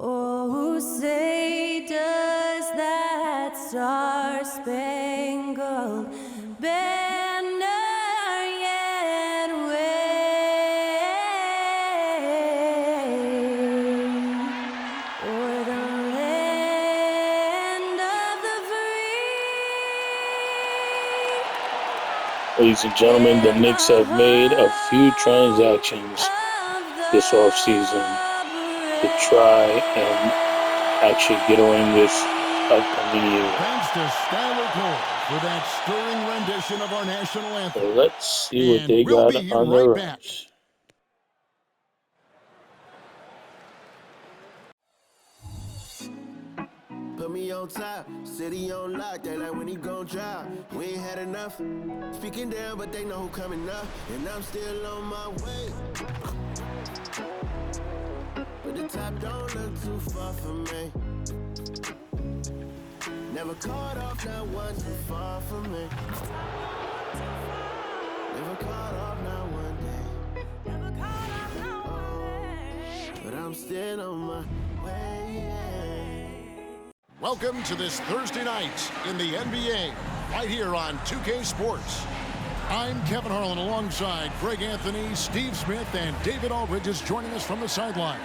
Oh, say does that star-spangled banner yet wave o'er the land of the free? Ladies and gentlemen, the Knicks have made a few transactions this offseason to try and actually get on this upcoming year. Thanks to Stanley Cole for that stirring rendition of our national anthem. So let's see what they we'll got on their back. ropes. Put me on top, city on lock, they like when he gon' drop. We ain't had enough, speaking down, but they know who coming up, and I'm still on my way. But the top don't look too far from me. Never caught off, not one too far from me. Never caught off, not one day. But I'm still on my way. Welcome to this Thursday night in the NBA, right here on 2K Sports. I'm Kevin Harlan alongside Greg Anthony, Steve Smith, and David Aldridge is joining us from the sideline.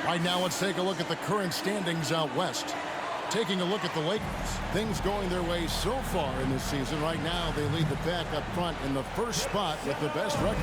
Right now, let's take a look at the current standings out west. Taking a look at the Lakers, things going their way so far in this season. Right now, they lead the pack up front in the first spot with the best record.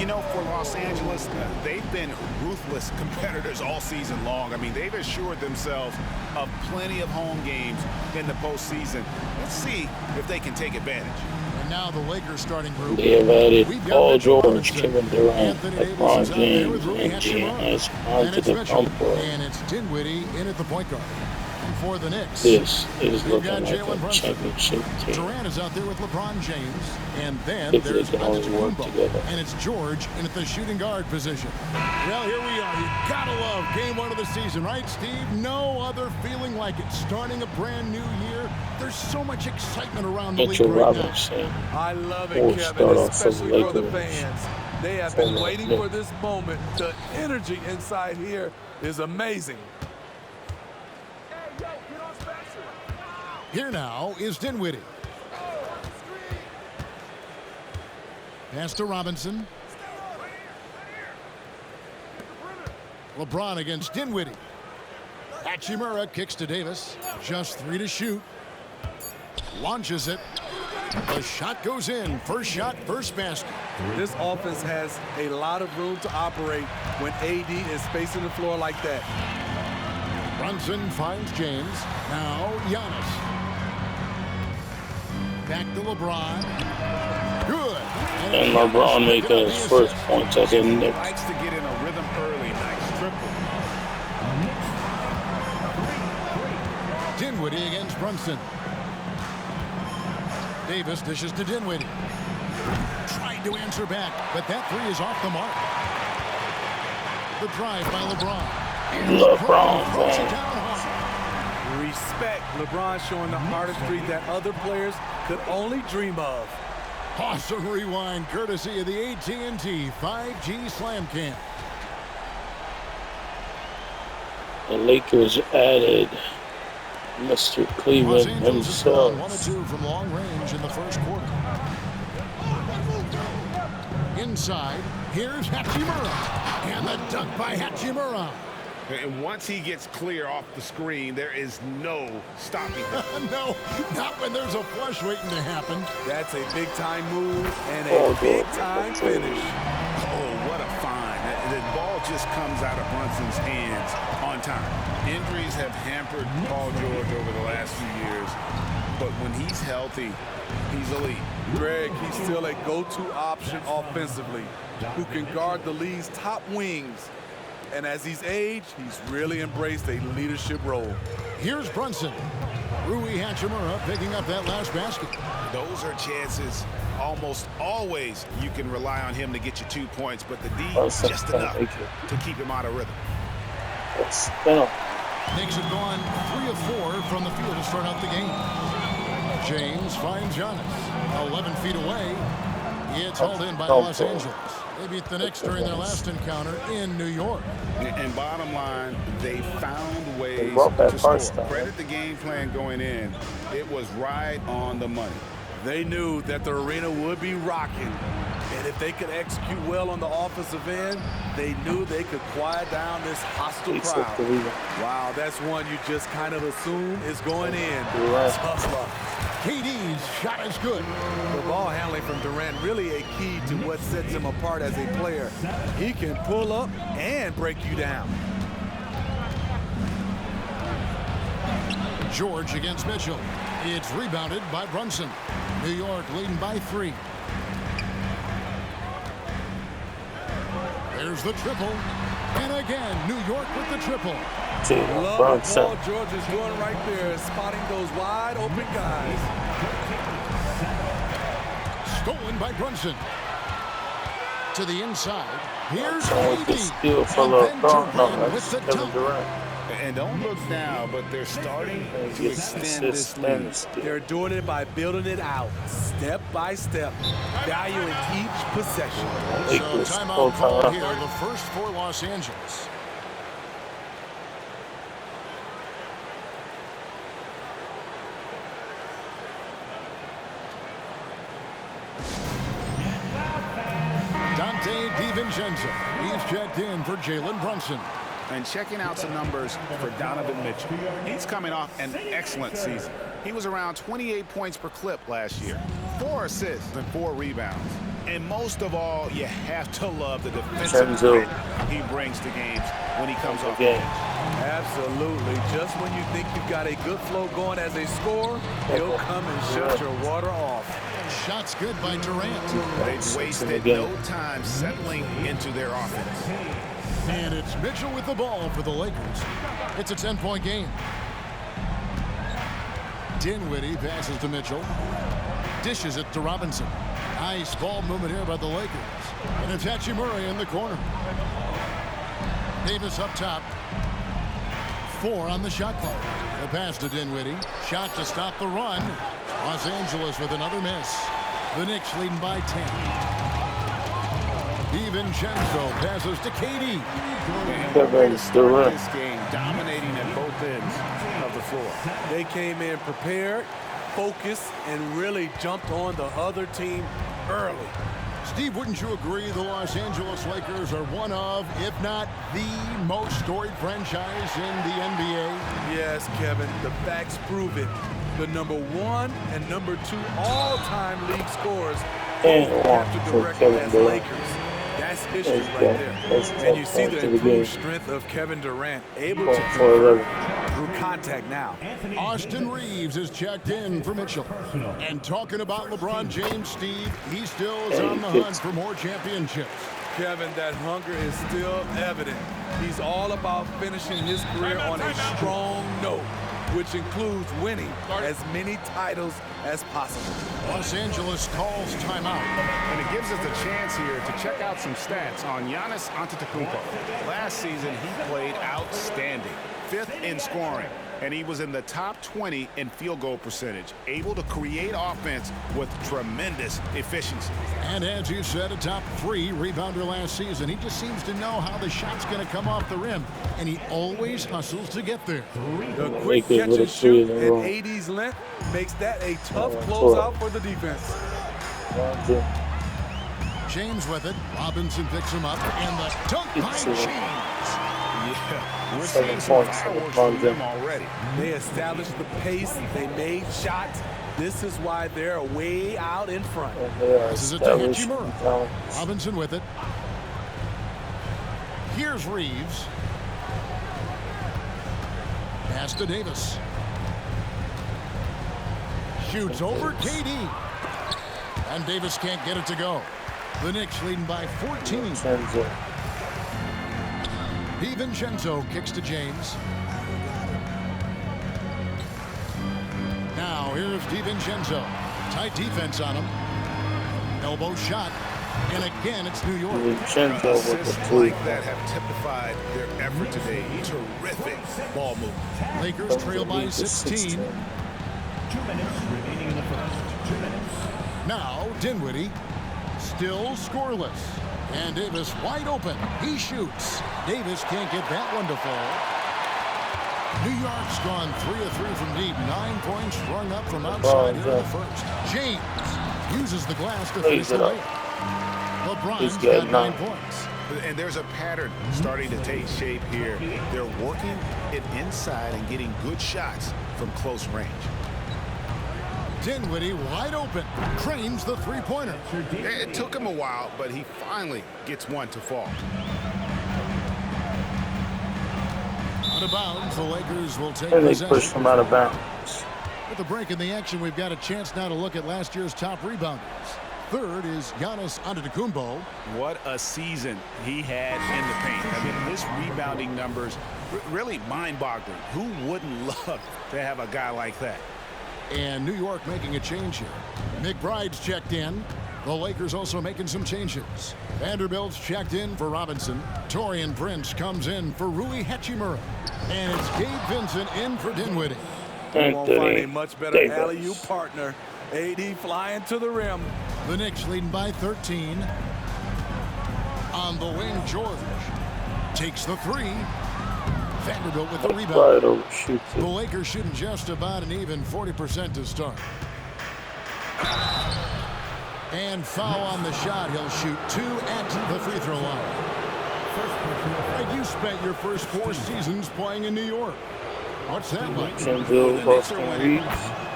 You know, for Los Angeles, they've been ruthless competitors all season long. I mean, they've assured themselves of plenty of home games in the postseason. Let's see if they can take advantage. And now the Lakers starting group. They have added Paul George, Kevin Durant, LeBron James, and Giannis onto the front court. And it's Dinwiddie in at the point guard. For the Knicks, this is looking like a championship team. Durant is out there with LeBron James, and then If there's they can always work together. and it's George in at the shooting guard position. Well, here we are. You gotta love game one of the season, right, Steve? No other feeling like it. Starting a brand new year, there's so much excitement around the league Mitchell right Robinson. I love We'll it, start Kevin, off for the especially for the Lakers. fans. They have been waiting for this moment. The energy inside here is amazing. Here now is Dinwiddie. Pass to Robinson. LeBron against Dinwiddie. Hachimura kicks to Davis. Just 3 to shoot. Launches it. The shot goes in. First shot, first basket. This offense has a lot of room to operate when AD is spacing the floor like that. Brunson finds James. Now Giannis. Back to LeBron. Good. And LeBron making his first points as a Knicks. Likes to get in a rhythm early. Nice triple. Dinwiddie against Brunson. Davis dishes to Dinwiddie. Tried to answer back, but that three is off the mark. The drive by LeBron. LeBron, throws it man. down hard. Respect. LeBron showing the artistry that other players could only dream of. Awesome rewind courtesy of the AT&T 5G Slam Cam. The Lakers added Mr. Los Cleveland Angeles has gone 1 himself. of 2 from long range in the first quarter. Inside, here's Hachimura. And the dunk by Hachimura. And once he gets clear off the screen, there is no stopping him. No, not when there's a flush waiting to happen. That's a big-time move and a big-time finish. Oh, what a find. The ball just comes out of Brunson's hands on time. Injuries have hampered Paul George over the last few years, but when he's healthy, he's elite. Greg, he's still a go-to option offensively, who can guard the league's top wings. And as he's aged, he's really embraced a leadership role. Here's Brunson. Rui Hachimura picking up that last basket. Those are chances. Almost always you can rely on him to get you 2 points, but the D is just enough to keep him out of rhythm. Let's go. Knicks have gone 3 of 4 from the field to start out the game. James finds Giannis. 11 feet away. It's held in by Los Angeles. They beat the Knicks during their last encounter in New York. And bottom line, they found ways brought that to score. first time. Credit the game plan going in. It was right on the money. They knew that the arena would be rocking. And if they could execute well on the offensive end, they knew they could quiet down this hostile crowd. Wow, that's one you just kind of assume is going in. Tough luck. KD's shot is good. The ball handling from Durant really a key to what sets him apart as a player. He can pull up and break you down. George against Mitchell. It's rebounded by Brunson. New York leading by 3. There's the triple. And again, New York with the triple. Love what Paul George is doing right there, spotting those wide open guys. Stolen by Brunson. To the inside. Here's KD. Steal for Durant with the dunk. And don't look now, but they're starting to extend this lead. They're doing it by building it out, step by step, valuing each possession. So timeout call here, the first for Los Angeles. Dante DiVincenzo. He's checked in for Jalen Brunson. And checking out some numbers for Donovan Mitchell. He's coming off an excellent season. He was around 28 points per clip last year, 4 assists and 4 rebounds. And most of all, you have to love the defensive grit he brings to games when he comes off the bench. Absolutely. Just when you think you've got a good flow going as a scorer, he'll come and shut your water off. Shots good by Durant. They've wasted no time settling into their offense. And it's Mitchell with the ball for the Lakers. It's a 10-point game. Dinwiddie passes to Mitchell. Dishes it to Robinson. Nice ball movement here by the Lakers. And it's Hachimura in the corner. Davis up top. 4 on the shot clock. The pass to Dinwiddie. Shot to stop the run. Los Angeles with another miss. The Knicks leading by 10. DiVincenzo passes to KD. This game dominating at both ends of the floor. They came in prepared, focused, and really jumped on the other team early. Steve, wouldn't you agree the Los Angeles Lakers are one of, if not the most storied franchise in the NBA? Yes, Kevin, the facts prove it. The #1 and #2 all-time league scorers captured the record as Lakers. That's history right there. And you see the improved strength of Kevin Durant, able to convert through contact now. Austin Reeves is checked in for Mitchell. And talking about LeBron James, Steve, he still is on the hunt for more championships. Kevin, that hunger is still evident. He's all about finishing his career on a strong note, which includes winning as many titles as possible. Los Angeles calls timeout. And it gives us a chance here to check out some stats on Giannis Antetokounmpo. Last season, he played outstanding, 5th in scoring, and he was in the top 20 in field goal percentage, able to create offense with tremendous efficiency. And as you said, a top 3 rebounder last season. He just seems to know how the shot's going to come off the rim, and he always hustles to get there. The quick catch and shoot at 80's length makes that a tough closeout for the defense. James with it. Robinson picks him up, and the dunk by James. Yeah, we're seeing some fireworks from them already. They established the pace. They made shots. This is why they're way out in front. This is a Hachimura. Robinson with it. Here's Reeves. Pass to Davis. Shoots over KD. And Davis can't get it to go. The Knicks leading by 14. DiVincenzo kicks to James. Now here's DiVincenzo. Tight defense on him. Elbow shot. And again, it's New York. Assists like that have typified their effort today. Terrific ball movement. Lakers trail by 16. 2 minutes remaining in the first. 2 minutes. Now Dinwiddie Still scoreless. And Davis wide open. He shoots. Davis can't get that one to fall. New York's gone 3 of 3 from deep. 9 points strung up from outside here in the first. James uses the glass to finish the layup. LeBron's got 9 points. And there's a pattern starting to take shape here. They're working it inside and getting good shots from close range. Dinwiddie wide open. Cranes the three-pointer. It took him a while, but he finally gets one to fall. Out of bounds, the Lakers will take And they possession. pushed him out of bounds. With the break in the action, we've got a chance now to look at last year's top rebounders. Third is Giannis Antetokounmpo. What a season he had in the paint. I mean, his rebounding numbers really mind-boggling. Who wouldn't love to have a guy like that? And New York making a change here. McBride's checked in. The Lakers also making some changes. Vanderbilt's checked in for Robinson. Taurean Prince comes in for Rui Hachimura. And it's Gabe Vincent in for Dinwiddie. You won't find a much better alley-oop partner. AD flying to the rim. The Knicks leading by 13. On the wing, George takes the three. Vanderbilt with the rebound. The Lakers shooting just about an even 40% to start. And foul on the shot. He'll shoot 2 at the free throw line. And you spent your first 4 seasons playing in New York. What's that like?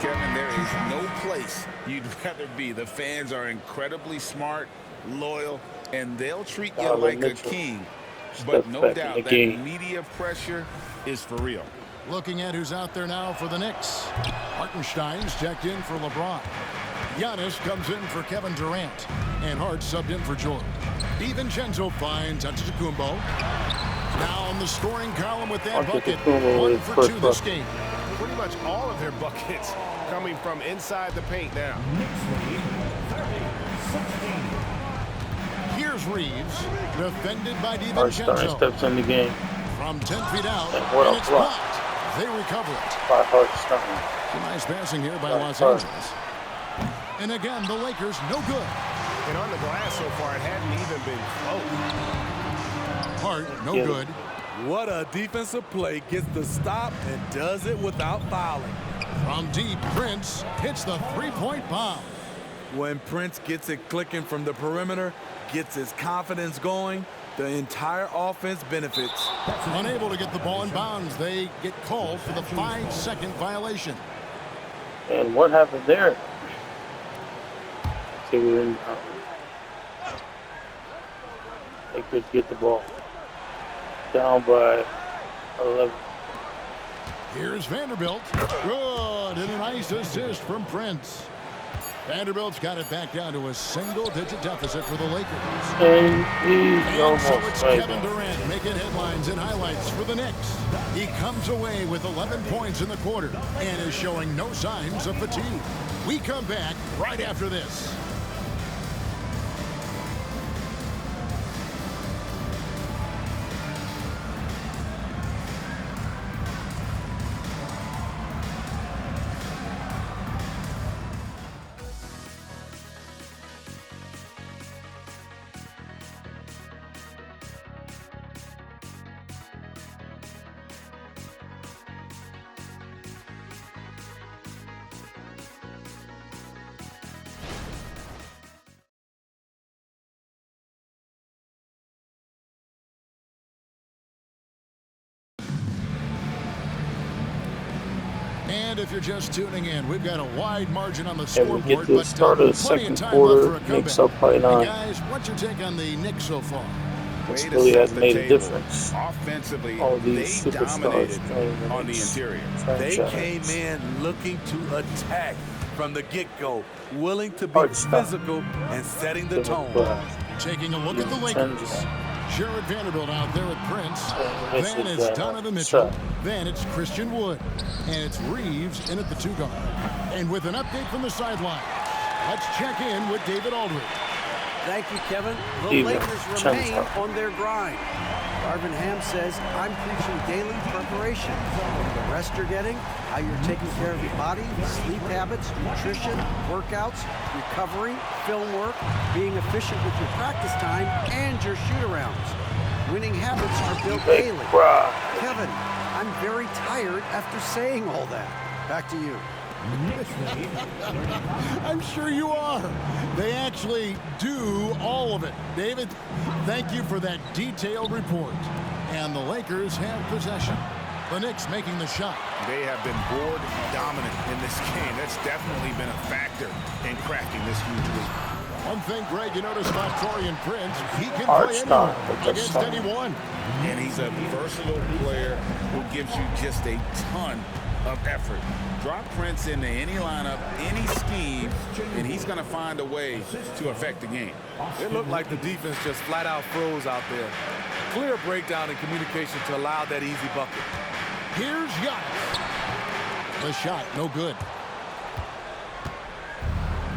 Kevin, there is no place you'd rather be. The fans are incredibly smart, loyal, and they'll treat you like a king. But no doubt that media pressure is for real. Looking at who's out there now for the Knicks. Hartenstein's checked in for LeBron. Giannis comes in for Kevin Durant. And Hart subbed in for Jordan. DiVincenzo finds Antetokounmpo. Now on the scoring column with that bucket. 1 for 2 this game. Pretty much all of their buckets coming from inside the paint now. Here's Reeves, defended by Hartenstein DiVincenzo. steps in the game. From 10 feet out, and it's blocked. They recover it. By Hartenstein. Some nice passing here by Los Angeles. And again, the Lakers no good. And on the glass so far, it hadn't even been close. Hart, no good. What a defensive play. Gets the stop and does it without fouling. From deep, Prince hits the three-point bomb. When Prince gets it clicking from the perimeter, gets his confidence going, the entire offense benefits. Unable to get the ball in bounds, they get called for the 5-second violation. And what happened there? They could get the ball. Down by 11. Here's Vanderbilt. Good, and a nice assist from Prince. Vanderbilt's got it back down to a single-digit deficit for the Lakers. And he's almost so it's right Kevin Durant making headlines and highlights for the Knicks. He comes away with 11 points in the quarter and is showing no signs of fatigue. We come back right after this. And if you're just tuning in, we've got a wide margin on the scoreboard. We get to the start of the second quarter. Knicks up by 9. Hey guys, what's your take on the Knicks so far? This really has made a difference. Offensively, All these they superstars dominated on the interior. They came in looking to attack from the get-go, willing to be physical and setting the tone. Taking a look at the Lakers. Jared Vanderbilt out there with Prince. Then it's Donovan Mitchell. Then it's Christian Wood. And it's Reeves in at the 2-guard. And with an update from the sideline, let's check in with David Aldridge. Thank you, Kevin. The Lakers remain on their grind. Arvin Ham says, I'm preaching daily preparation. The rest you're getting, how you're taking care of your body, sleep habits, nutrition, workouts, recovery, film work, being efficient with your practice time, and your shoot-arounds. Winning habits are built daily. Kevin, I'm very tired after saying all that. Back to you. I'm sure you are. They actually do all of it. David, thank you for that detailed report. And the Lakers have possession. The Knicks making the shot. They have been board dominant in this game. That's definitely been a factor in cracking this huge lead. One thing, Greg, you notice about Taurean Prince, he can play anyone against anyone. And he's a versatile player who gives you just a ton of effort. Drop Prince into any lineup, any scheme, and he's going to find a way to affect the game. It looked like the defense just flat out froze out there. Clear breakdown in communication to allow that easy bucket. Here's Giannis. The shot, no good.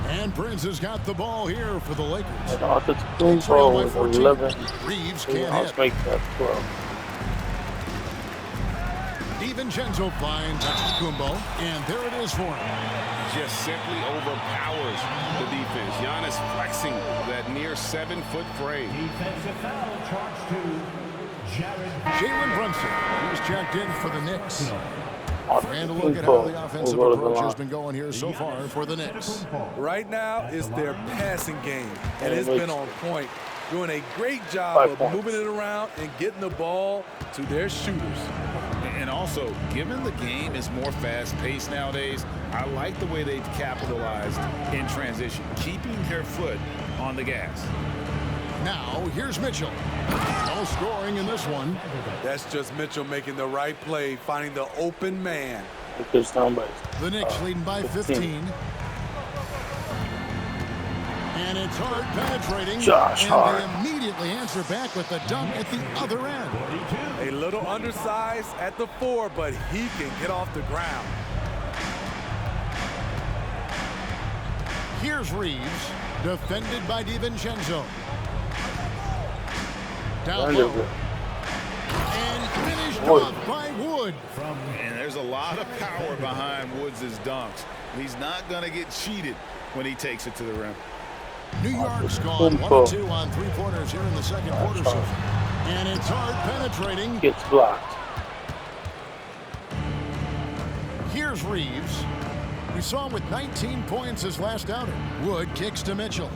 And Prince has got the ball here for the Lakers. And after the ball with 11, Reeves can't let's hit. make that 12. DiVincenzo finds Kumbo, and there it is for him. Just simply overpowers the defense. Giannis flexing that near 7-foot frame. Defensive foul charged to Jalen Brunson, who's checked in for the Knicks. And a After look at how the offensive we'll go to the approach has line. been going here so far for the Knicks. Right now, it's their passing game, and it's been on point. Doing a great job 5 of points. moving it around and getting the ball to their shooters. And also, given the game is more fast-paced nowadays, I like the way they've capitalized in transition, keeping their foot on the gas. Now, here's Mitchell. No scoring in this one. That's just Mitchell making the right play, finding the open man. Lakers down by The Knicks leading by 15. And it's Hart penetrating. Josh and Hart. they immediately answer back with the dunk at the other end. A little undersized at the 4, but he can get off the ground. Here's Reeves, defended by DiVincenzo. Down low. And finished off by Wood. And there's a lot of power behind Woods' dunks. He's not going to get cheated when he takes it to the rim. New York's gone 1-2 on three-pointers here in the second quarter. And it's Hart penetrating. Gets blocked. Here's Reeves. We saw him with 19 points his last outing. Wood kicks to Mitchell.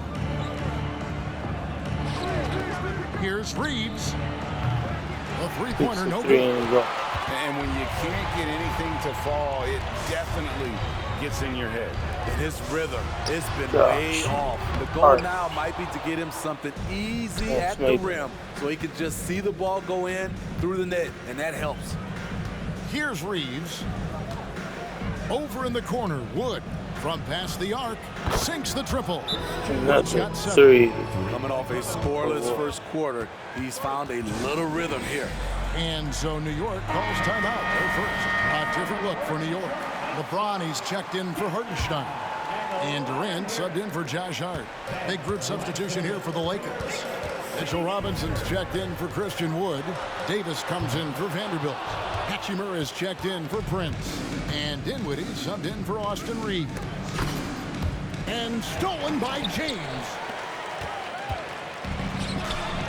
Here's Reeves. A three-pointer, no good. And when you can't get anything to fall, it definitely gets in your head. And his rhythm, it's been way off. The goal now might be to get him something easy at the rim so he can just see the ball go in through the net, and that helps. Here's Reeves. Over in the corner, Wood from past the arc sinks the triple. And that's a 3. Coming off a scoreless first quarter, he's found a little rhythm here. And so New York calls timeout. Their first. A different look for New York. LeBron, he's checked in for Hartenstein. And Durant subbed in for Josh Hart. Big group substitution here for the Lakers. Mitchell Robinson's checked in for Christian Wood. Davis comes in for Vanderbilt. Hachimura is checked in for Prince. And Dinwiddie subbed in for Austin Reeves. And stolen by James.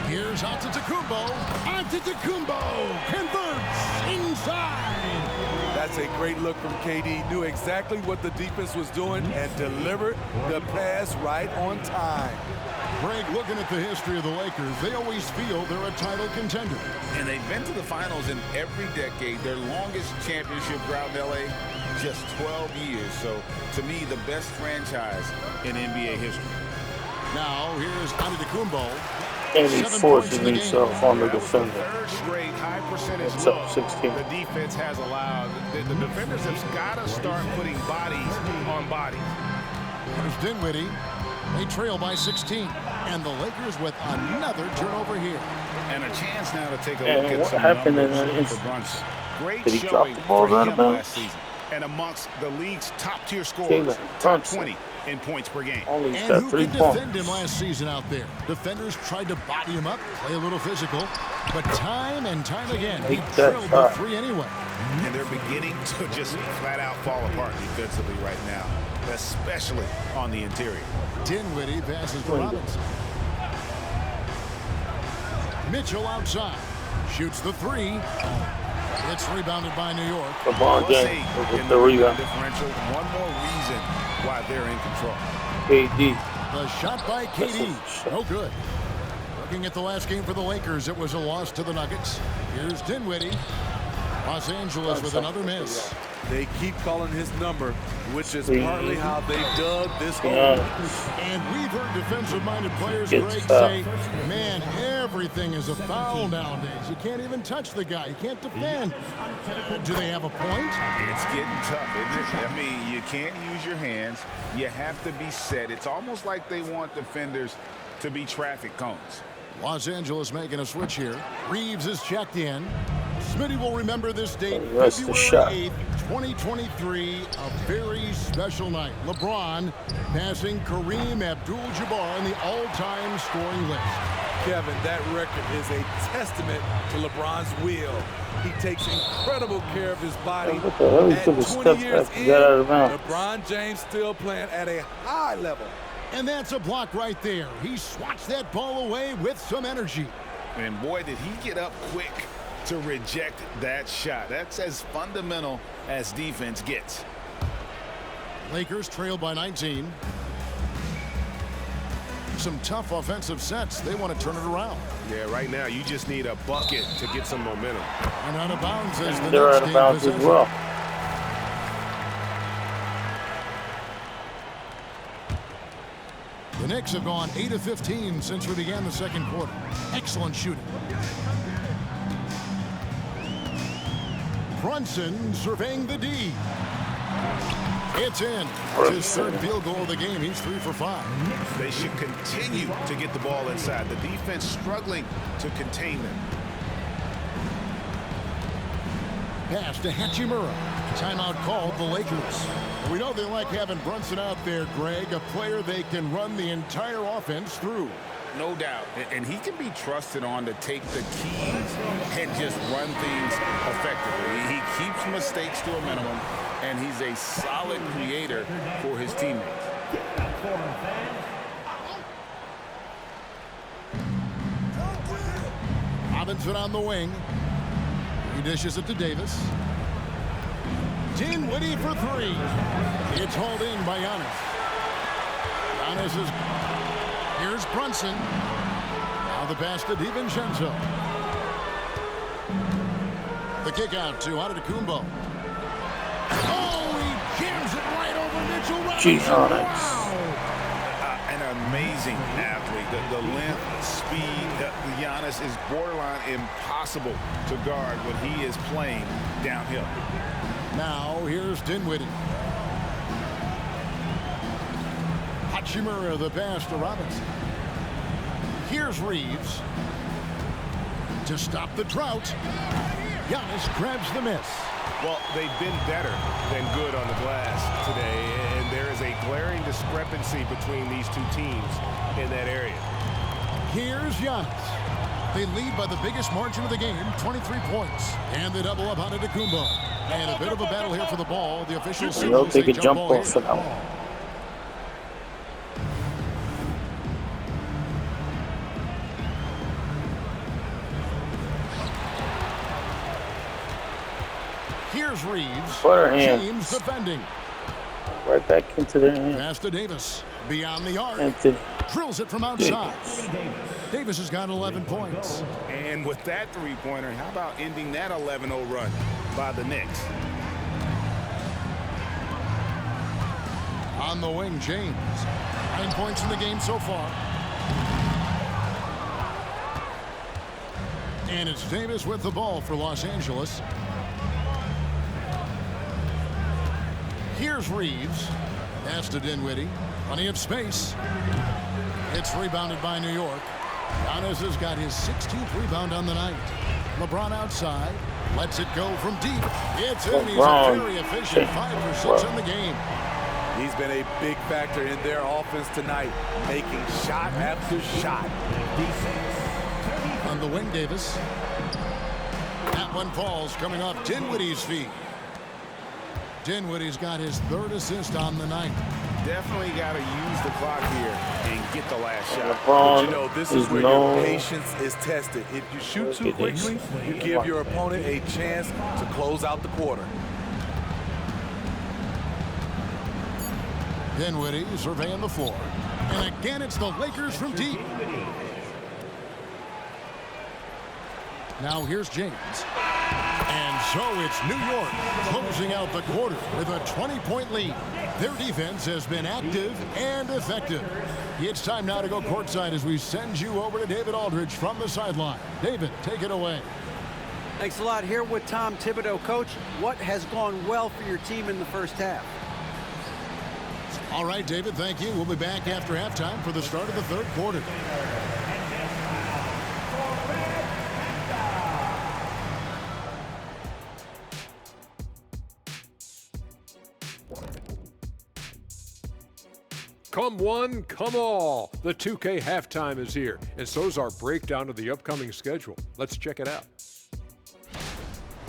Here's Antetokounmpo. Antetokounmpo converts inside. That's a great look from KD. Knew exactly what the defense was doing and delivered the pass right on time. Greg, looking at the history of the Lakers, they always feel they're a title contender. And they've been to the finals in every decade. Their longest championship drought in L.A., just 12 years. So, to me, the best franchise in NBA history. Now, here's Antetokounmpo. And he's forcing himself on the defender. Third straight high percentage It's look up 16. the defense has allowed. The defenders have got to start putting bodies on bodies. There's Dinwiddie. They trail by 16. And the Lakers with another turnover here. And a chance now to take a And look at what some happened in numbers that for instance? Brunson. Great Did he drop showing the ball for out him of bounds? last season. And amongst the league's top-tier scorers, Jalen top Brunson. 20, in points per game. And who could defend him last season out there? Defenders tried to body him up, play a little physical, but time and time again, he drilled the three anyway. And they're beginning to just flat out fall apart defensively right now, especially on the interior. Dinwiddie passes to Robinson. Mitchell outside. Shoots the three. It's rebounded by New York. LeBron James with the rebound. Differential. One more reason why they're in control. KD. The shot by KD. No good. Looking at the last game for the Lakers, it was a loss to the Nuggets. Here's Dinwiddie. Los Angeles with another miss. They keep calling his number, which is partly how they dug this hole. And we've heard defensive-minded players, Greg, say, man, everything is a foul nowadays. You can't even touch the guy. You can't defend. Do they have a point? It's getting tough, isn't it? I mean, you can't use your hands. You have to be set. It's almost like they want defenders to be traffic cones. Los Angeles making a switch here. Reeves is checked in. Smitty will remember this date, That's February 8th, 2023, a very special night. LeBron passing Kareem Abdul-Jabbar in the all-time scoring list. Kevin, that record is a testament to LeBron's will. He takes incredible care of his body. At 20 years in, LeBron James still playing at a high level. And that's a block right there. He swats that ball away with some energy. And boy, did he get up quick to reject that shot. That's as fundamental as defense gets. Lakers trail by 19. Some tough offensive sets. They want to turn it around. Yeah, right now you just need a bucket to get some momentum. And out of bounds as the They're Knicks out of bounds gain as well. The Knicks have gone 8 of 15 since we began the second quarter. Excellent shooting. Brunson surveying the D. It's in. It's his third field goal of the game. He's 3 for 5. They should continue to get the ball inside. The defense struggling to contain them. Pass to Hachimura. Timeout called the Lakers. We know they like having Brunson out there, Greg, a player they can run the entire offense through. No doubt. And he can be trusted on to take the keys and just run things effectively. He keeps mistakes to a minimum, and he's a solid creator for his teammates. Robinson on the wing. He dishes it to Davis. Dinwiddie for 3. It's hauled in by Giannis. Giannis is... Here's Brunson. Now the pass to DiVincenzo. The kick out to Antetokounmpo. Oh, he jams it right over Mitchell Robinson. Wow. An amazing athlete. The length, speed, Giannis is borderline impossible to guard when he is playing downhill. Now here's Dinwiddie. Hachimura the pass to Robinson. Here's Reeves. To stop the drought. Giannis grabs the miss. Well, they've been better than good on the glass today, and there is a glaring discrepancy between these two teams in that area. Here's Giannis. They lead by the biggest margin of the game, 23 points. And they double up on Antetokounmpo. And a bit of a battle here for the ball. The officials They'll take a jump ball for that one. Here's Reeves. James defending. Right back into their hands. Pass to Davis. Beyond the arc. Anthony. Drills it from outside. Davis has got 11 points. And with that three-pointer, how about ending that 11-0 run by the Knicks? On the wing, James. 9 points in the game so far. And it's Davis with the ball for Los Angeles. Here's Reeves. Pass to Dinwiddie. Plenty of space. It's rebounded by New York. Giannis has got his 16th rebound on the night. LeBron outside. Lets it go from deep. It's in. He's very efficient. 5 for 6 in the game. He's been a big factor in their offense tonight, making shot after shot. On the wing, Davis. That one falls coming off Dinwiddie's feet. Dinwiddie's got his 3rd assist on the night. Definitely got to use the clock here and get the last shot. But you know, this is where your patience is tested. If you shoot too quickly, you give your opponent a chance to close out the quarter. Dinwiddie surveying the floor. And again, it's the Lakers from deep. Now here's James. And so it's New York closing out the quarter with a 20-point lead. Their defense has been active and effective. It's time now to go courtside as we send you over to David Aldridge from the sideline. David, take it away. Thanks a lot. Here with Tom Thibodeau. Coach, what has gone well for your team in the first half? All right, David, thank you. We'll be back after halftime for the start of the 3rd quarter. Come one, come all. The 2K halftime is here, and so is our breakdown of the upcoming schedule. Let's check it out.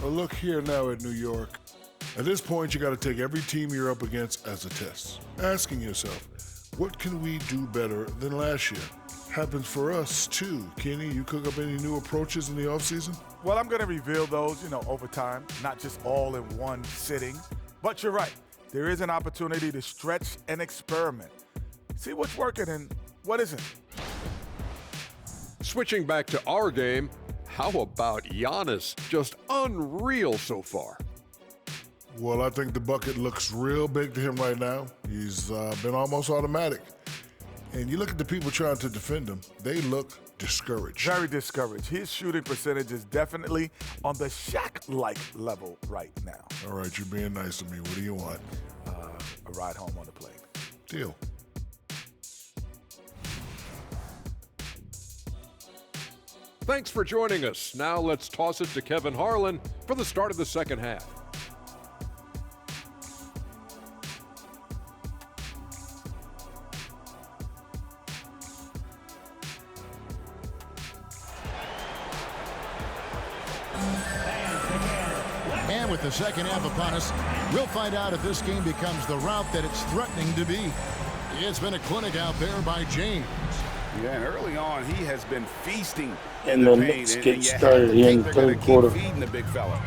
Well, look here now at New York. At this point, you got to take every team you're up against as a test. Asking yourself, what can we do better than last year? Happens for us, too. Kenny, you cook up any new approaches in the offseason? Well, I'm going to reveal those, over time, not just all in one sitting. But you're right. There is an opportunity to stretch and experiment. See what's working and what isn't. Switching back to our game, how about Giannis? Just unreal so far. Well, I think the bucket looks real big to him right now. He's been almost automatic. And you look at the people trying to defend him, they look discouraged. Very discouraged. His shooting percentage is definitely on the Shaq-like level right now. All right, you're being nice to me. What do you want? A ride home on the plane. Deal. Thanks for joining us. Now let's toss it to Kevin Harlan for the start of the second half. And with the second half upon us, we'll find out if this game becomes the route that it's threatening to be. It's been a clinic out there by James. Yeah, and early on, he has been feasting And the Knicks get started in the 3rd quarter.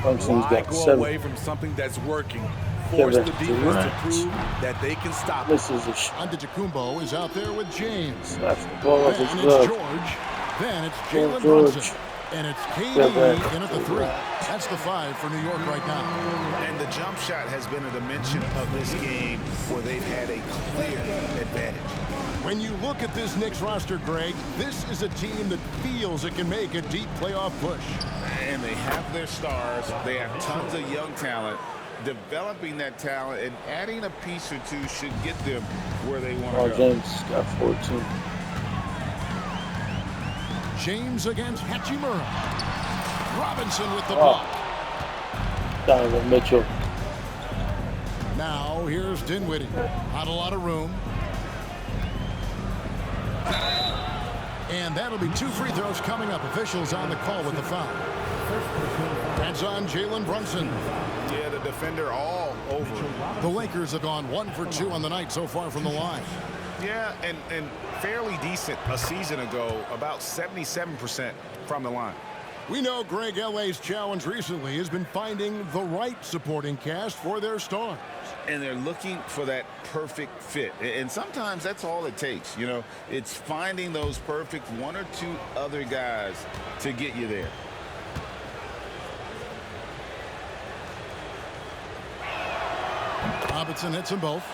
Brunson's got 7. Away from something that's working. Force the defense to prove that they can stop it. This is a Antetokounmpo is out there with James. That's the ball off his Then glove. it's George. Then it's Jalen George. Brunson. And it's KD in at the 3. That's the 5 for New York right now. And the jump shot has been a dimension of this game where they've had a clear advantage. When you look at this Knicks roster, Greg, this is a team that feels it can make a deep playoff push. And they have their stars. They have tons of young talent. Developing that talent and adding a piece or two should get them where they want to go. James got 14. James against Hachimura. Robinson with the block. Donovan Mitchell. Now here's Dinwiddie. Not a lot of room. And that'll be 2 free throws coming up. Officials on the call with the foul. That's on Jalen Brunson. Yeah, the defender all over. The Lakers have gone 1 for 2 on the night so far from the line. Yeah, and fairly decent a season ago, about 77% from the line. We know Greg LA's challenge recently has been finding the right supporting cast for their stars. And they're looking for that perfect fit. And sometimes that's all it takes. It's finding those perfect 1 or 2 other guys to get you there. Robinson hits them both.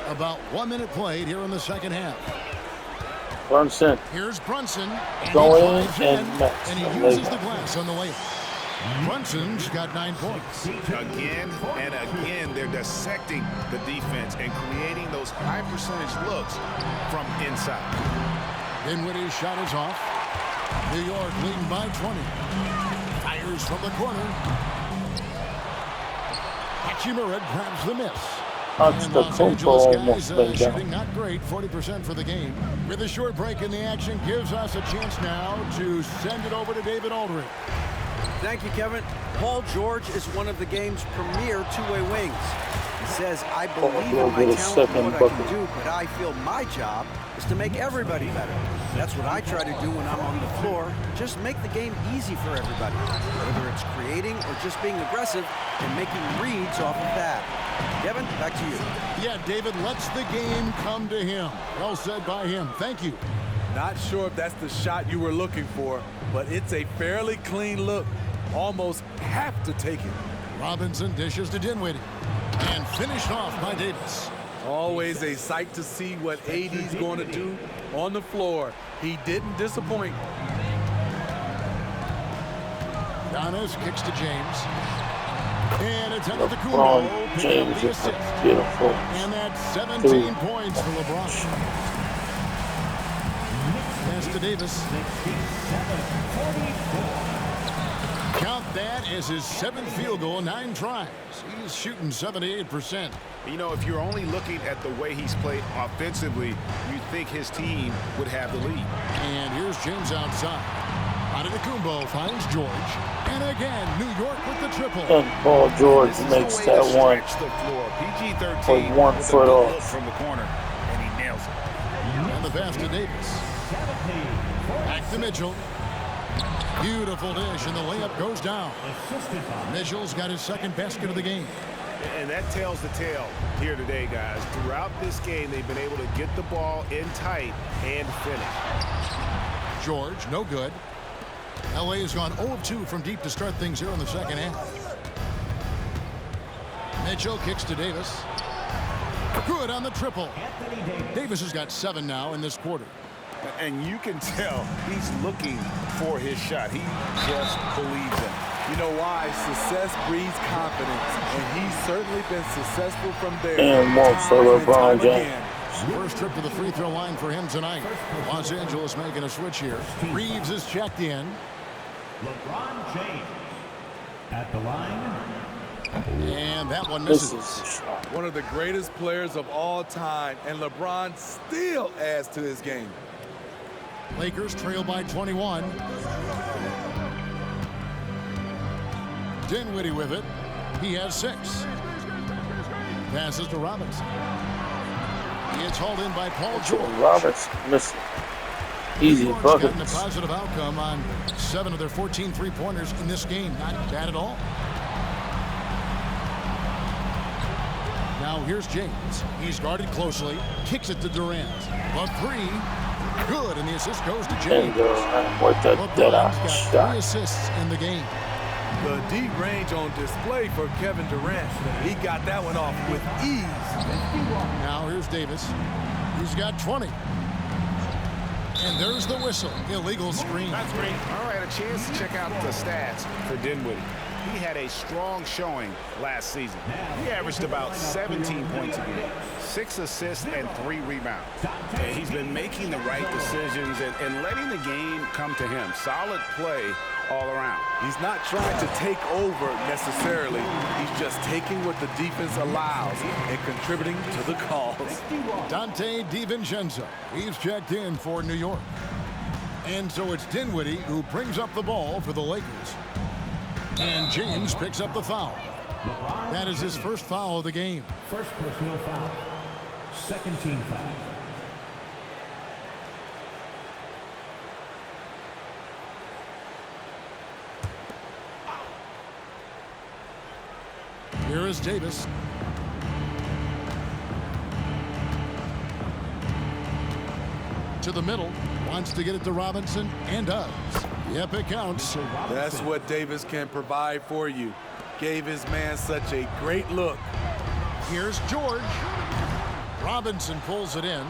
About 1 minute played here in the second half. Brunson. Here's Brunson. And Going he and he uses the glass on the layup. Brunson's got 9 points. Again and again, they're dissecting the defense and creating those high percentage looks from inside. Dinwiddie's shot is off. New York leading by 20. Fires from the corner. Hachimura grabs the miss. That's And the Los Angeles almost guys laid down. shooting not great, 40% for the game. With a short break in the action, gives us a chance now to send it over to David Aldridge. Thank you, Kevin. Paul George is one of the game's premier two-way wings. He says, I believe in my talent and what I can do, but I feel my job is to make everybody better. That's what I try to do when I'm on the floor. Just make the game easy for everybody, whether it's creating or just being aggressive and making reads off of that. Kevin, back to you. Yeah, David lets the game come to him. Well said by him. Thank you. Not sure if that's the shot you were looking for, but it's a fairly clean look. Almost have to take it. Robinson dishes to Dinwiddie. And finished off by Davis. Always a sight to see what AD's going to do on the floor. He didn't disappoint. Giannis kicks to James. And it's under the Kumbo. James is beautiful. And that's 17 points for LeBron. Pass to Davis. Count that as his 7th field goal, 9 tries. He's shooting 78%. You know, if you're only looking at the way he's played offensively, you'd think his team would have the lead. And here's James outside. Antetokounmpo finds George. And again, New York with the triple. And Paul George makes that one PG-13 with 1 foot off from the corner, and he nails it. And the pass to Davis. Back to Mitchell. Beautiful dish, and the layup goes down. Mitchell's got his 2nd basket of the game. And that tells the tale here today, guys. Throughout this game, they've been able to get the ball in tight and finish. George, no good. LA has gone 0 of 2 from deep to start things here in the 2nd half. Mitchell kicks to Davis. Good on the triple. Davis has got 7 now in this quarter. And you can tell he's looking for his shot. He just believes in it. You know why? Success breeds confidence, and he's certainly been successful from there. and more for LeBron James. First trip to the free throw line for him tonight. Los Angeles making a switch here. Reeves is checked in. LeBron James at the line. And that one misses. One of the greatest players of all time, and LeBron still adds to his game. Lakers trail by 21. Dinwiddie with it. He has 6. Passes to Robinson. It's hauled in by Paul George. Robinson missing. Easy New York's gotten a buckets. positive outcome on 7 of their 14 three-pointers in this game. Not bad at all. Now here's James. He's guarded closely. Kicks it to Durant. The 3. Good, and the assist goes to James. And with the LeBron's got 3 shot. assists in the game. The deep range on display for Kevin Durant. He got that one off with ease. Now here's Davis. He's got 20. And there's the whistle. Illegal screen. That's great. All right, a chance to check out the stats for Dinwiddie. He had a strong showing last season. He averaged about 17 points a game, 6 assists, and 3 rebounds. And he's been making the right decisions and letting the game come to him. Solid play all around. He's not trying to take over necessarily. He's just taking what the defense allows and contributing to the cause. Dante DiVincenzo. He's checked in for New York. And so it's Dinwiddie who brings up the ball for the Lakers. And James picks up the foul. That is his first foul of the game. First personal foul. 2nd team foul. Here is Davis. To the middle. Wants to get it to Robinson and does. Yep, it counts. That's what Davis can provide for you. Gave his man such a great look. Here's George. Robinson pulls it in.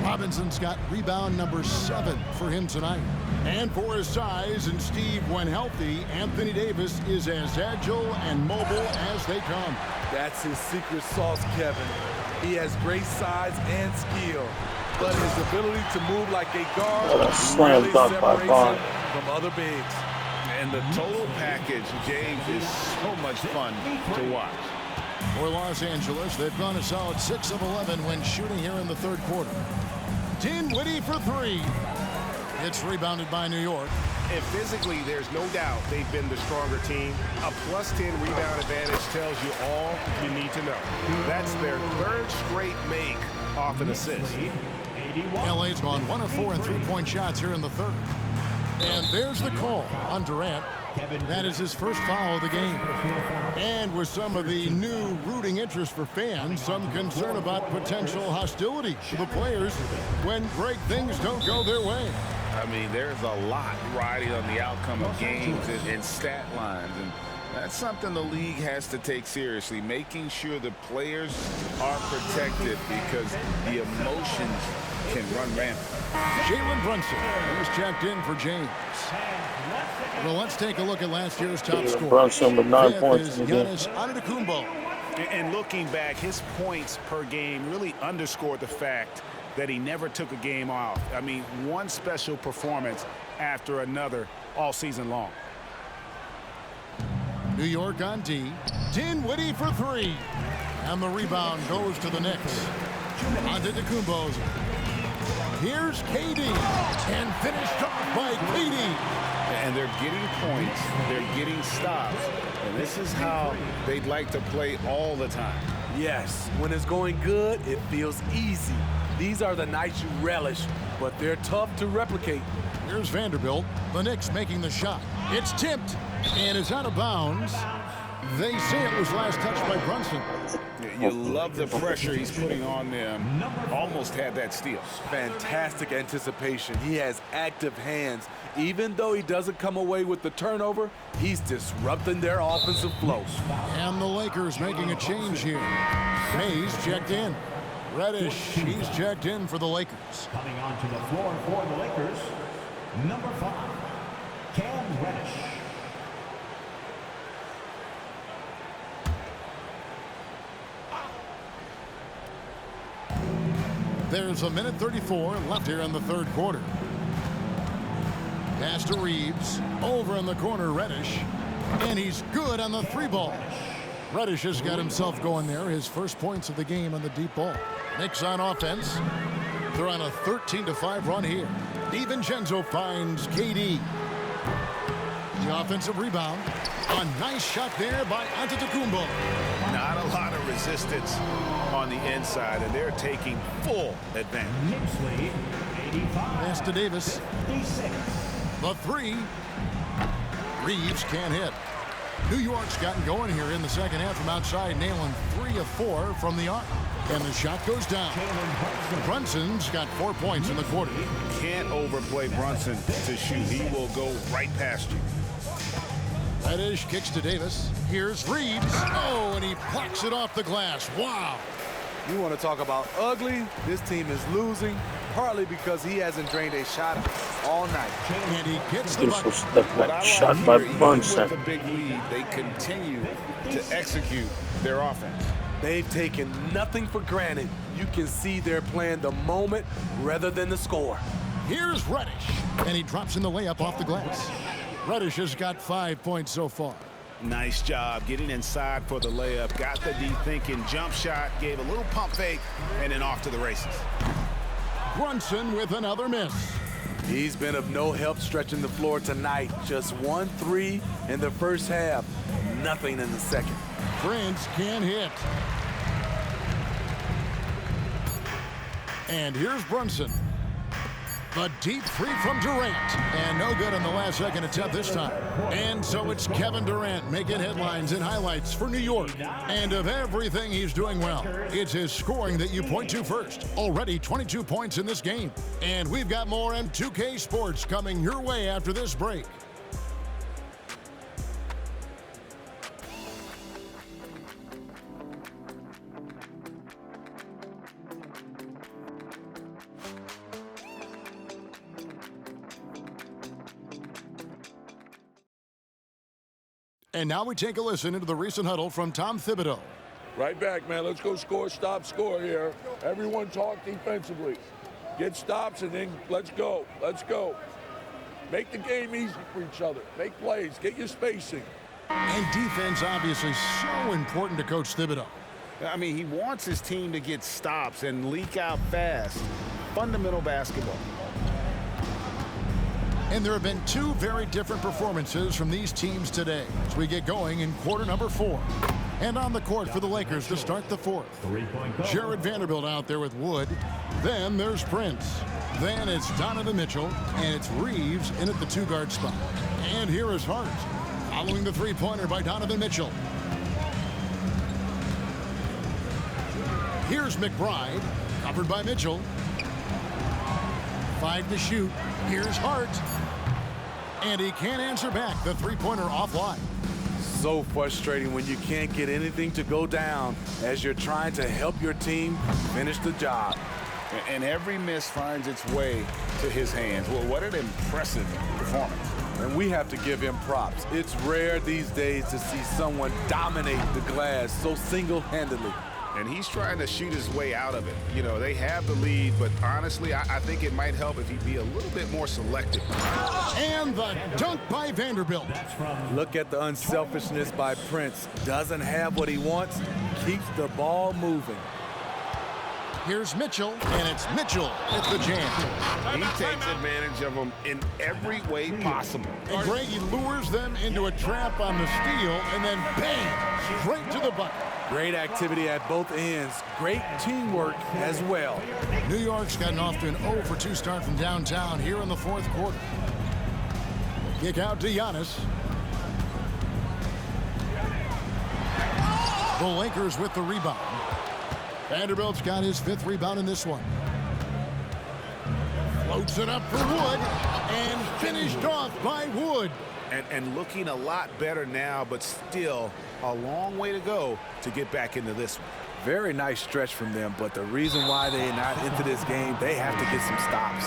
Robinson's got rebound number 7 for him tonight. And for his size, and Steve, when healthy, Anthony Davis is as agile and mobile as they come. That's his secret sauce, Kevin. He has great size and skill, but his ability to move like a guard slam really dunk by separates Bond. him from other bigs. And the total package, James, is so much fun to watch. For Los Angeles, they've gone a solid 6 of 11 when shooting here in the third quarter. Dinwiddie for three. It's rebounded by New York. And physically, there's no doubt they've been the stronger team. A +10 rebound advantage tells you all you need to know. That's their third straight make off an assist. LA's gone 1 of 4 in three-point shots here in the third. And there's the call on Durant. That is his first foul of the game. And with some of the new rooting interest for fans, some concern about potential hostility to the players when great things don't go their way. I mean, there's a lot riding on the outcome of games and stat lines. And that's something the league has to take seriously, making sure the players are protected because the emotions can run rampant. Jalen Brunson is checked in for James. Well, let's take a look at last year's top scorer. Brunson with 9 points in the game. Giannis Antetokounmpo. And looking back, his points per game really underscored the fact that he never took a game off. I mean, one special performance after another all season long. New York on D. Dinwiddie for three. And the rebound goes to the Knicks. Antetokounmpo. Here's KD. And finished off by KD. And they're getting points. They're getting stops. And this is how they'd like to play all the time. Yes, when it's going good, it feels easy. These are the nights you relish, but they're tough to replicate. Here's Vanderbilt. The Knicks making the shot. It's tipped and it's out of bounds. They say it was last touched by Brunson. You love the pressure he's putting on them. Almost had that steal. Fantastic anticipation. He has active hands. Even though he doesn't come away with the turnover, he's disrupting their offensive flow. And the Lakers making a change here. Hayes checked in. Reddish, he's checked in for the Lakers. Coming onto the floor for the Lakers, number 5, Cam Reddish. There's a minute 34 left here in the third quarter. Pass to Reeves. Over in the corner, Reddish. And he's good on the three ball. Reddish has got himself going there. His first points of the game on the deep ball. Knicks on offense. They're on a 13-5 run here. DiVincenzo finds KD. The offensive rebound. A nice shot there by Antetokounmpo. Not a lot of resistance on the inside, and they're taking full advantage. Knicks lead, 85. Pass to Davis. 56. The three. Reeves can't hit. New York's gotten going here in the second half from outside, nailing 3 of 4 from the arc. And the shot goes down. Brunson's got 4 points in the quarter. Can't overplay Brunson to shoot. He will go right past you. Reddish kicks to Davis. Here's Reeves. Oh, and he plucks it off the glass. Wow. You want to talk about ugly? This team is losing, partly because he hasn't drained a shot all night. And he gets the bucket. Shot by Brunson. With a big lead, they continue to execute their offense. They've taken nothing for granted. You can see they're playing the moment rather than the score. Here's Reddish. And he drops in the layup off the glass. Reddish has got 5 points so far. Nice job getting inside for the layup. Got the deep-thinking jump shot, gave a little pump fake, and then off to the races. Brunson with another miss. He's been of no help stretching the floor tonight. Just 1 3 in the first half. Nothing in the second. Prince can't hit. And here's Brunson. The deep three from Durant. And no good on the last second attempt this time. And so it's Kevin Durant making headlines and highlights for New York. And of everything he's doing well, it's his scoring that you point to first. Already 22 points in this game. And we've got more M2K Sports coming your way after this break. And now we take a listen into the recent huddle from Tom Thibodeau. Right back, man. Let's go score, stop, score here. Everyone talk defensively. Get stops and then let's go. Let's go. Make the game easy for each other. Make plays. Get your spacing. And defense obviously so important to Coach Thibodeau. I mean, he wants his team to get stops and leak out fast. Fundamental basketball. And there have been two very different performances from these teams today as we get going in quarter number 4. And on the court for the Lakers to start the fourth. Jared Vanderbilt out there with Wood. Then there's Prince. Then it's Donovan Mitchell. And it's Reeves in at the 2-guard spot. And here is Hart following the three-pointer by Donovan Mitchell. Here's McBride, covered by Mitchell. 5 to shoot. Here's Hart. And he can't answer back. The three-pointer offline. So frustrating when you can't get anything to go down as you're trying to help your team finish the job. And every miss finds its way to his hands. Well, what an impressive performance. And we have to give him props. It's rare these days to see someone dominate the glass so single-handedly. And he's trying to shoot his way out of it. You know, they have the lead, but honestly, I think it might help if he'd be a little bit more selective. And the dunk by Vanderbilt. Look at the unselfishness by Prince. Doesn't have what he wants, keeps the ball moving. Here's Mitchell, and it's Mitchell at the jam. He takes advantage of them in every way possible. And Gray, he lures them into a trap on the steal, and then bang, straight to the bucket. Great activity at both ends. Great teamwork as well. New York's gotten off to an 0-for-2 start from downtown here in the fourth quarter. Kick out to Giannis. The Lakers with the rebound. Vanderbilt's got his 5th rebound in this one. Floats it up for Wood, and finished off by Wood. And looking a lot better now, but still a long way to go to get back into this one. Very nice stretch from them, but the reason why they're not into this game, they have to get some stops.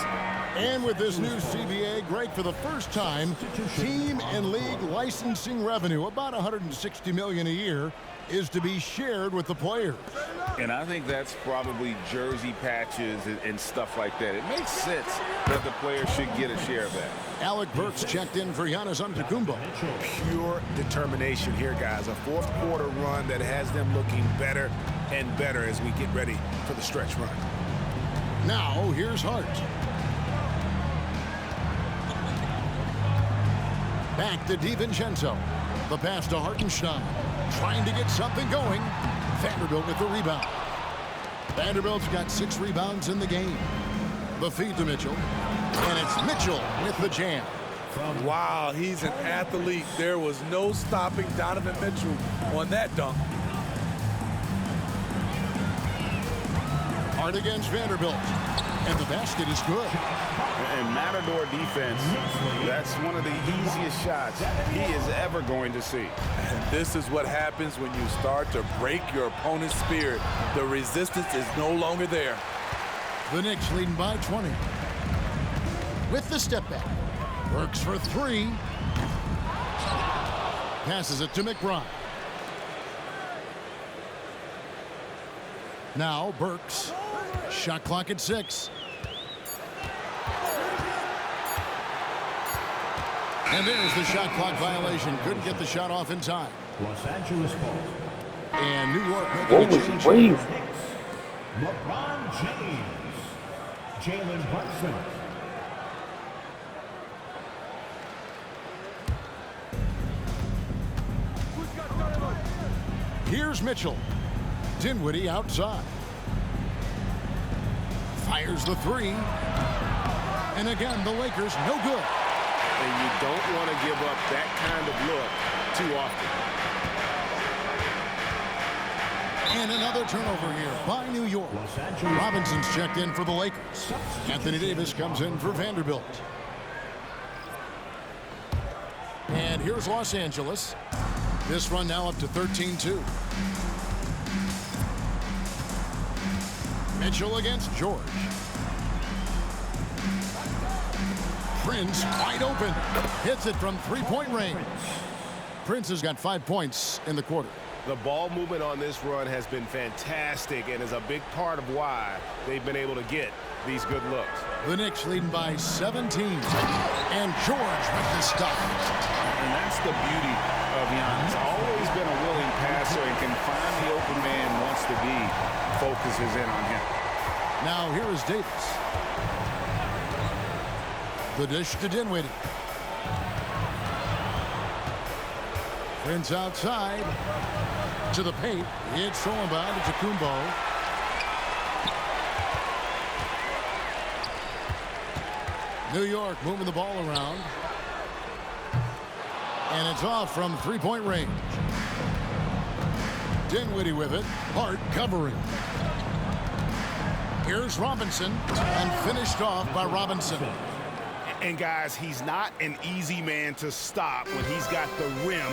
And with this new CBA, Greg, for the first time, team and league licensing revenue, about $160 million a year, is to be shared with the players. And I think that's probably jersey patches and stuff like that. It makes sense that the players should get a share of that. Alec Burks checked in for Giannis Antetokounmpo. Pure determination here, guys. A fourth quarter run that has them looking better and better as we get ready for the stretch run. Now, here's Hart. Back to DiVincenzo. The pass to Hartenstein. Trying to get something going. Vanderbilt with the rebound. Vanderbilt's got 6 rebounds in the game. The feed to Mitchell. And it's Mitchell with the jam. Wow, he's an athlete. There was no stopping Donovan Mitchell on that dunk. Hard against Vanderbilt. And the basket is good. And Matador defense, that's one of the easiest shots he is ever going to see. And this is what happens when you start to break your opponent's spirit. The resistance is no longer there. The Knicks leading by 20. With the step back. Works for 3. Passes it to McBride. Now Burks. Shot clock at 6. And there's the shot clock violation. Couldn't get the shot off in time. Los Angeles ball. And New York making a change. LeBron James. Jalen Brunson. Here's Mitchell. Dinwiddie outside. Fires the 3. And again, the Lakers no good. And you don't want to give up that kind of look too often. And another turnover here by New York. Robinson's checked in for the Lakers. Anthony Davis comes in for Vanderbilt. And here's Los Angeles. This run now up to 13-2. Mitchell against George. Prince wide open. Hits it from 3-point range. Prince has got 5 points in the quarter. The ball movement on this run has been fantastic and is a big part of why they've been able to get these good looks. The Knicks leading by 17. And George with the stuff. And that's the beauty of Giannis. Always been a willing passer and can find the open man wants to be. Focuses in on him. Now here is Davis. The dish to Dinwiddie. Prince outside to the paint. It's stolen by Kumbo. New York moving the ball around. And it's off from three-point range. Dinwiddie with it. Hart covering. Here's Robinson. And finished off by Robinson. And guys, he's not an easy man to stop when he's got the rim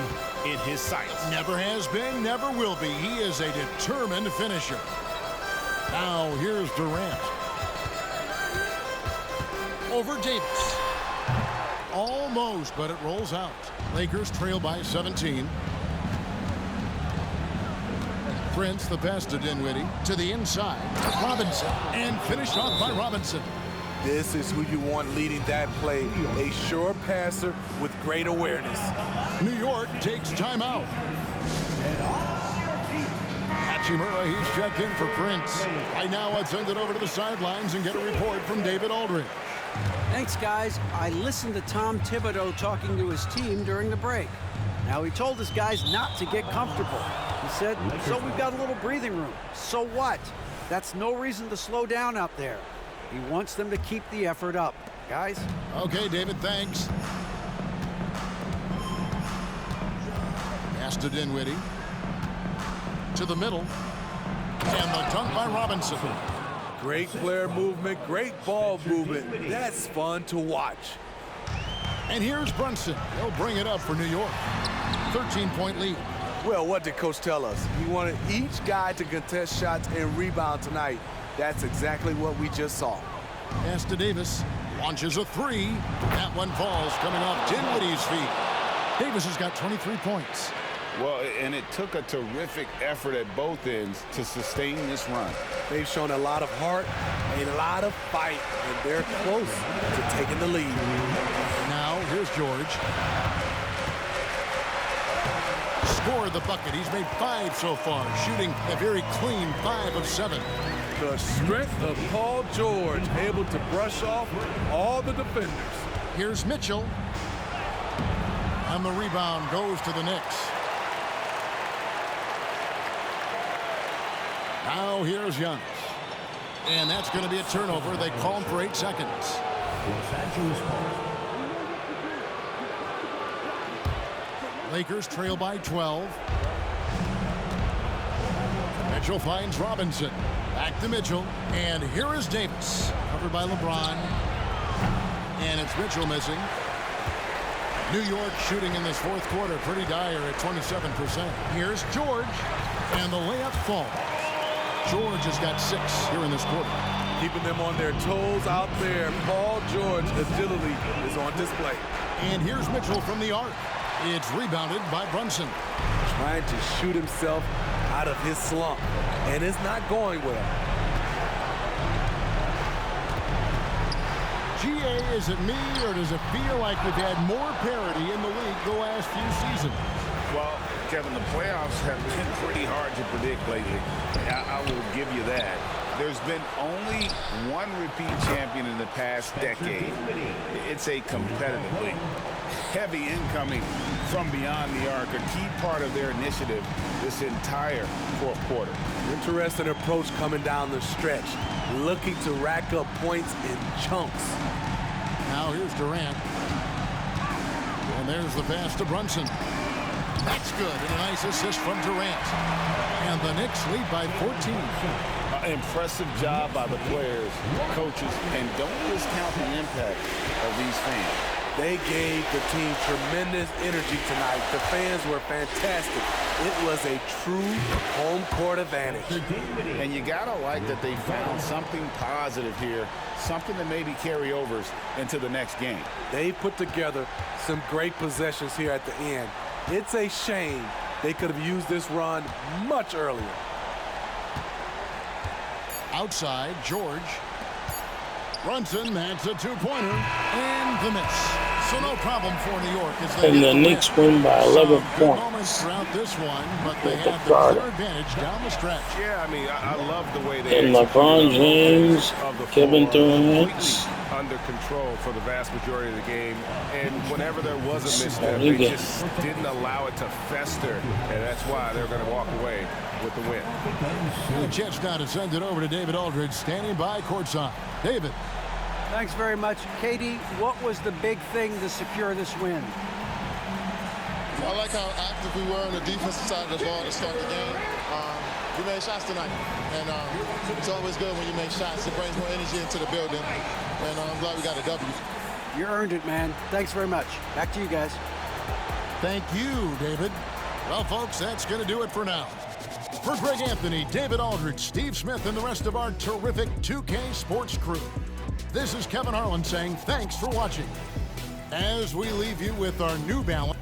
in his sights. Never has been, never will be. He is a determined finisher. Now here's Durant. Over Davis. Almost, but it rolls out. Lakers trail by 17. Prince, the pass to Dinwiddie. To the inside. Robinson. And finished off by Robinson. This is who you want leading that play. A sure passer with great awareness. New York takes timeout. Hachimura, he's checked in for Prince. Right now, let's send it over to the sidelines and get a report from David Aldridge. Thanks, guys. I listened to Tom Thibodeau talking to his team during the break. Now, he told his guys not to get comfortable. He said, so we've got a little breathing room. So what? That's no reason to slow down out there. He wants them to keep the effort up. Guys? Okay, David, thanks. Pass to Dinwiddie. To the middle. And the dunk by Robinson. Great player movement, great ball movement. That's fun to watch. And here's Brunson. He'll bring it up for New York. 13-point lead. Well, what did Coach tell us? He wanted each guy to contest shots and rebound tonight. That's exactly what we just saw. Pass to Davis. Launches a three. That one falls coming off Dinwiddie's feet. Davis has got 23 points. Well, and it took a terrific effort at both ends to sustain this run. They've shown a lot of heart, a lot of fight, and they're close to taking the lead. Now, here's George. Scored the bucket. He's made 5 so far, shooting a very clean 5 of 7. The strength of Paul George, able to brush off all the defenders. Here's Mitchell. And the rebound goes to the Knicks. Now here's Giannis. And that's going to be a turnover. They call him for 8 seconds. Lakers trail by 12. Mitchell finds Robinson. Back to Mitchell. And here is Davis. Covered by LeBron. And it's Mitchell missing. New York shooting in this fourth quarter pretty dire at 27%. Here's George. And the layup falls. George has got 6 here in this quarter. Keeping them on their toes out there. Paul George's agility is on display. And here's Mitchell from the arc. It's rebounded by Brunson. Trying to shoot himself out of his slump. And it's not going well. GA, is it me or does it feel like we've had more parity in the league the last few seasons? Well, Kevin, the playoffs have been pretty hard to predict lately. I will give you that. There's been only one repeat champion in the past decade. It's a competitive league. Heavy incoming from beyond the arc, a key part of their initiative this entire fourth quarter. Interesting approach coming down the stretch, looking to rack up points in chunks. Now here's Durant. And there's the pass to Brunson. That's good, and a nice assist from Durant. And the Knicks lead by 14. Impressive job by the players, coaches, and don't discount the impact of these fans. They gave the team tremendous energy tonight. The fans were fantastic. It was a true home court advantage. And you gotta like that they found something positive here, something that maybe carry overs into the next game. They put together some great possessions here at the end. It's a shame They could have used this run much earlier. Outside, George. Brunson, that's a two-pointer, and the miss. So no problem for New York. As they and the Knicks win by 11 moments points. throughout this one, but they have the clear advantage down the stretch. Yeah, I mean, I love the way they And LeBron James, Kevin Durant, under control for the vast majority of the game. And whenever there was a misstep, they just didn't allow it to fester. And that's why they're going to walk away with the win. A chance now to send it over to David Aldridge, standing by courtside. David. Thanks very much. Katie, what was the big thing to secure this win? I like how active we were on the defensive side of the ball to start the game. We made shots tonight, and it's always good when you make shots. It brings more energy into the building, and I'm glad we got a W. You earned it, man. Thanks very much. Back to you guys. Thank you, David. Well, folks, that's going to do it for now. For Greg Anthony, David Aldridge, Steve Smith, and the rest of our terrific 2K Sports crew, this is Kevin Harlan saying thanks for watching. As we leave you with our New Balance.